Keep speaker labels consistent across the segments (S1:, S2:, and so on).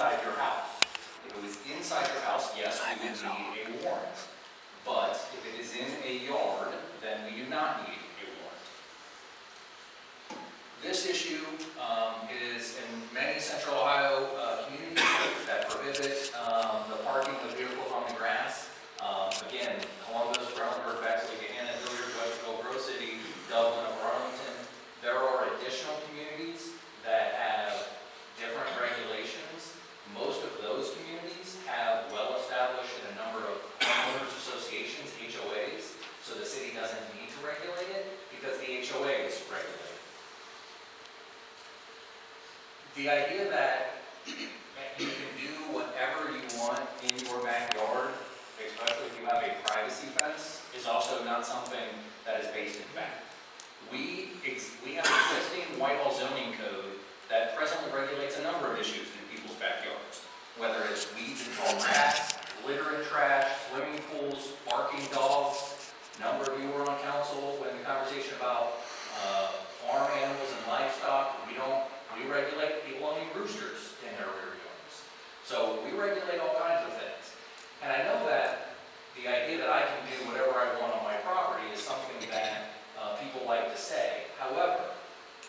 S1: inside your house. If it was inside your house, yes, we would need a warrant. But if it is in a yard, then we do not need a warrant. This issue is in many Central Ohio communities that prohibit the parking of vehicles on the grass. Again, Columbus, Brownsburg, Bexley, Gahanna, Hilliard, Westville, Grove City, Dublin, and Arlington. There are additional communities that have different regulations. Most of those communities have well-established in a number of homeowners associations, HOAs, so the city doesn't need to regulate it because the HOAs regulate it. The idea that you can do whatever you want in your backyard, especially if you have a privacy fence, is also not something that is based in fact. We have an existing Whitehall zoning code that presently regulates a number of issues in people's backyards, whether it's weeds and tall grass, litter and trash, swimming pools, barking dogs. A number of you were on council when the conversation about farm animals and livestock. We regulate people owning roosters in their rear yards. So we regulate all kinds of things. And I know that the idea that I can do whatever I want on my property is something that people like to say. However,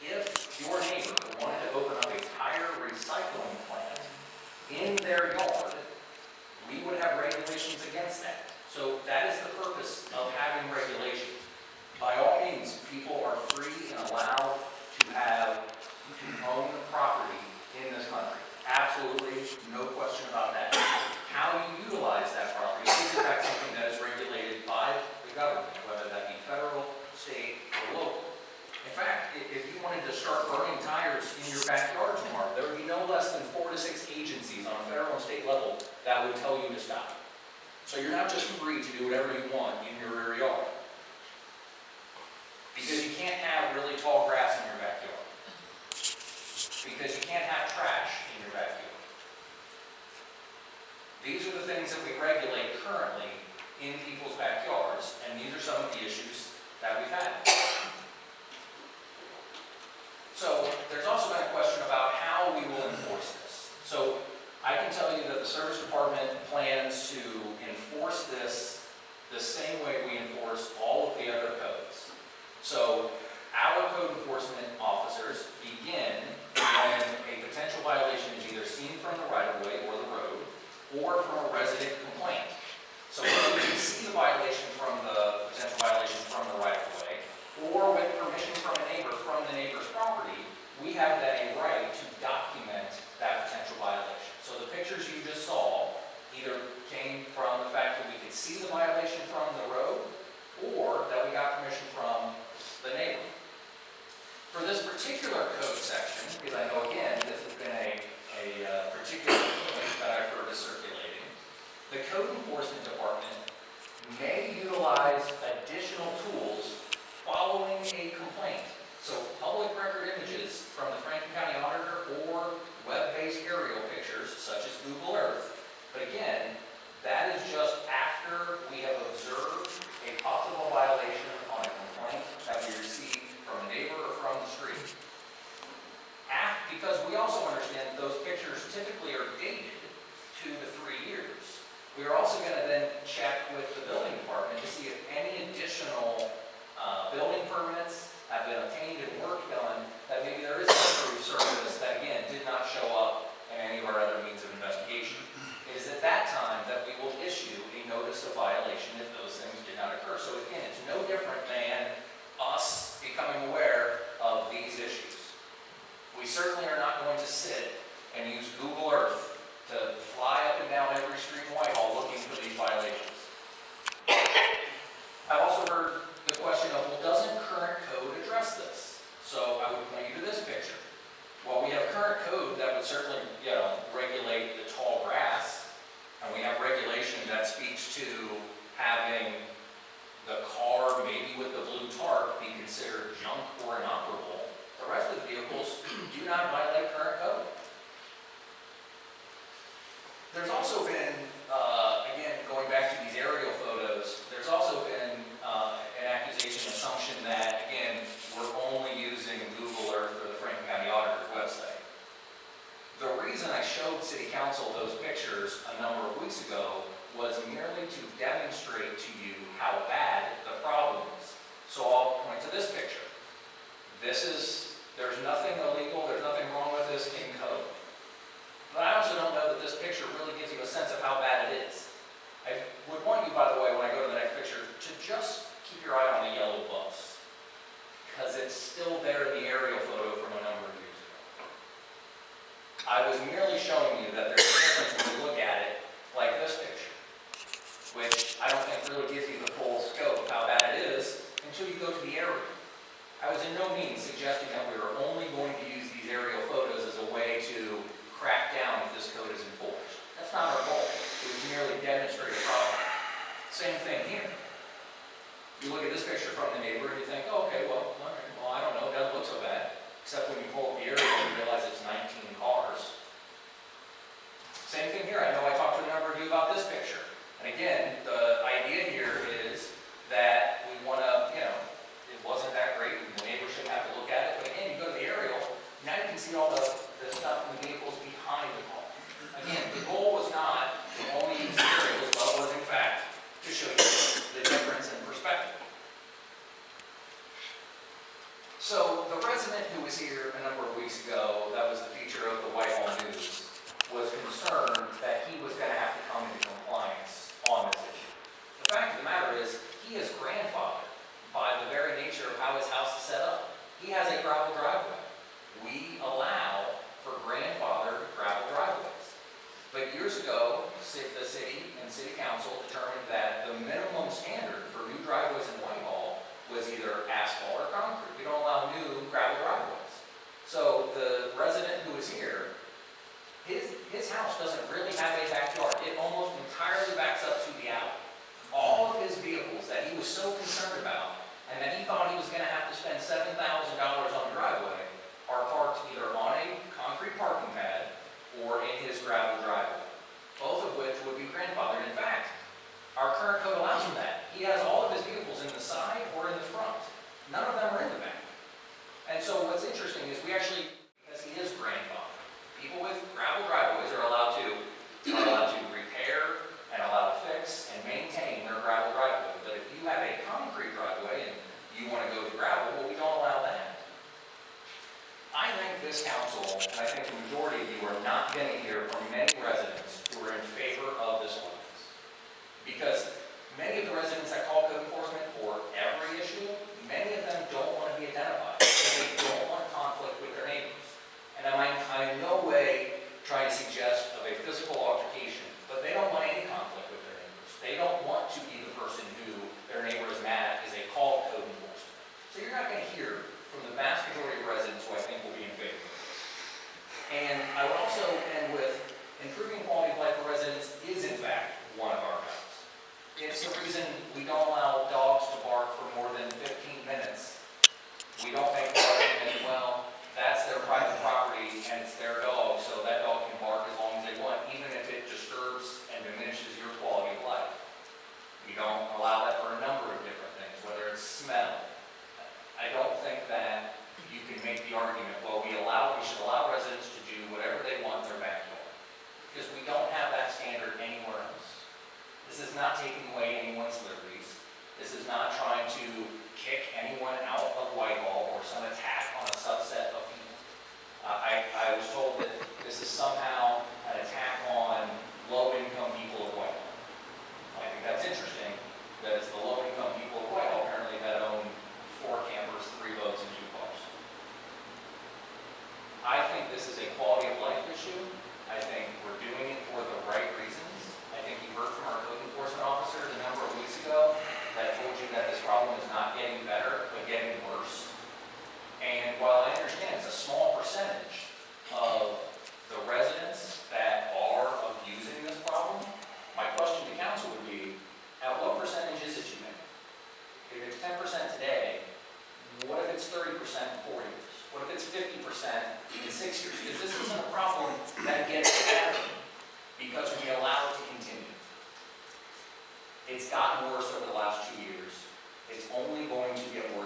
S1: if your neighbor wanted to open up a tire recycling plant in their yard, we would have regulations against that. So that is the purpose of having regulations. By all means, people are free and allowed to own property in this country. Absolutely, no question about that. How you utilize that property is in fact something that is regulated by the government, whether that be federal, state, or local. In fact, if you wanted to start burning tires in your backyard tomorrow, there would be no less than 4 to 6 agencies on a federal and state level that would tell you to stop. So you're not just free to do whatever you want in your rear yard. Because you can't have really tall grass in your backyard. Because you can't have trash in your backyard. These are the things that we regulate currently in people's backyards, and these are some of the issues that we've had. So there's also been a question about how we will enforce this. So I can tell you that the service department plans to enforce this the same way we enforce all of the other codes. So our code enforcement officers begin when a potential violation is either seen from the right-of-way or the road, or from a resident complaint. So whether we can see the violation from the potential violation from the right-of-way, or with permission from a neighbor from the neighbor's property, we have then a right to document that potential violation. So the pictures you just saw either came from the fact that we could see the violation from the road, or that we got permission from the neighbor. For this particular code section, because I know again this has been a particular complaint that I've heard is circulating, the code enforcement department may utilize additional tools following a complaint. So public record images from the Franklin County Auditor or web-based aerial pictures such as Google Earth. But again, that is just after we have observed a possible violation on a complaint that we received from a neighbor or from the street. Because we also understand that those pictures typically are dated 2 to 3 years. We are also going to then check with the building department to see if any additional building permits have been obtained and work done, that maybe there is an approved service that again did not show up in any of our other means of investigation. It is at that time that we will issue a notice of violation if those things did not occur. So again, it's no different than us becoming aware of these issues. We certainly are not going to sit and use Google Earth to fly up and down every street in Whitehall looking for these violations. I've also heard the question of, well, doesn't current code address this? So I would point you to this picture. Well, we have current code that would certainly, regulate the tall grass, and we have regulation that speaks to having the car, maybe with the blue tarp, be considered junk or inoperable. The rest of the vehicles do not violate current code. There's also been, again, going back to these aerial photos, there's also been an accusation, assumption that, again, we're only using Google Earth or the Franklin County Auditor's website. The reason I show showed City Council those pictures a number of weeks ago was merely to demonstrate to you how bad the problem is. So I'll point to this picture. There's nothing illegal, there's nothing wrong with this in code. But I also don't know that this picture really gives you a sense of how bad it is. I would want you, by the way, when I go to the next picture, to just keep your eye on the yellow bus, because it's still there in the aerial photo from a number of years ago. I was merely showing you that there's a difference when you look at it like this picture, which I don't think really gives you the full scope of how bad it is until you go to the aerial. I was in no means suggesting that we were only going to use these aerial photos as a way to crack down if this code is enforced. That's not our goal. It was merely demonstrate a problem. Same thing here. You look at this picture from the neighbor and you think, oh, okay, well, all right, well, I don't know, it doesn't look so bad. Except when you pull up the aerial and you realize it's 19 cars. Same thing here. I know I talked to a number of you about this picture. And again, the idea here is that we want to, it wasn't that great. The neighbor shouldn't have to look at it. But again, you go to the aerial, now you can see all the stuff in the vehicles behind the car. Again, the goal was not to only use the aerials, but was in fact to show you the difference in perspective. So the resident who was here a number of weeks ago, that was the feature of the Whitehall News, was concerned that he was going to have to come into compliance on this issue. The fact of the matter is, he is grandfathered by the very nature of how his house is set up. He has a gravel driveway. We allow for grandfathered gravel driveways. But years ago, the city and city council determined that the minimum standard for new driveways in Whitehall was either asphalt or concrete. We don't allow new gravel driveways. So the resident who is here, his house doesn't really have a backyard. It almost entirely backs up to the alley. All of his vehicles that he was so concerned about and that he thought he was going to have to spend $7,000 on the driveway are parked either on a concrete parking pad or in his gravel driveway, both of which would be grandfathered. In fact, our current code allows for that. He has all of his vehicles in the side or in the front. None of them are in the back. And so what's interesting is we actually, because he is grandfathered, people with gravel driveways are allowed to repair and allowed to fix and maintain their gravel driveway. But if you have a concrete driveway and you want to go to gravel, well, we don't allow that. I think this council, and I think the majority of you, are not going to hear from many residents who are in favor of this ordinance. Because many of the residents that call code enforcement for every issue, many of them don't want to be identified. They don't want conflict with their neighbors. And I'm in no way trying to suggest of a physical altercation, but they don't want any conflict with their neighbors. They don't want to be the person who their neighbor is mad at because they call code enforcement. So you're not going to hear from the vast majority of residents who I think will be in favor. And I would also end with improving quality of life for residents is in fact one of our goals. It's the reason we don't allow dogs to bark for more than 15 minutes. We don't make the argument, well, that's their private property and it's their dog, so that dog can bark as long as they want, even if it disturbs and diminishes your quality of life. We don't allow that for a number of different things, whether it's smell. I don't think that you can make the argument, well, we should allow residents to do whatever they want in their backyard, because we don't have that standard anywhere else. This is not taking away anyone's liberties. This is not trying to kick anyone out of Whitehall or some attack on a subset of people. I was told that this is somehow an attack on low-income people of Whitehall. I think that's interesting, that it's the low-income people of Whitehall apparently that own 4 campers, 3 boats, and 2 cars. I think this is a quality of life issue. I think we're doing it for the right reasons. I think you heard from our code enforcement officers a number of weeks ago that told you that this problem is not getting better, but getting worse. And while I understand it's a small percentage of the residents that are abusing this problem, my question to council would be, at what percentage is it you make? If it's 10% today, what if it's 30% in 4 years? What if it's 50% in 6 years? Because this isn't a problem that gets better because we allow it to continue. It's gotten worse over the last 2 years. It's only going to get worse.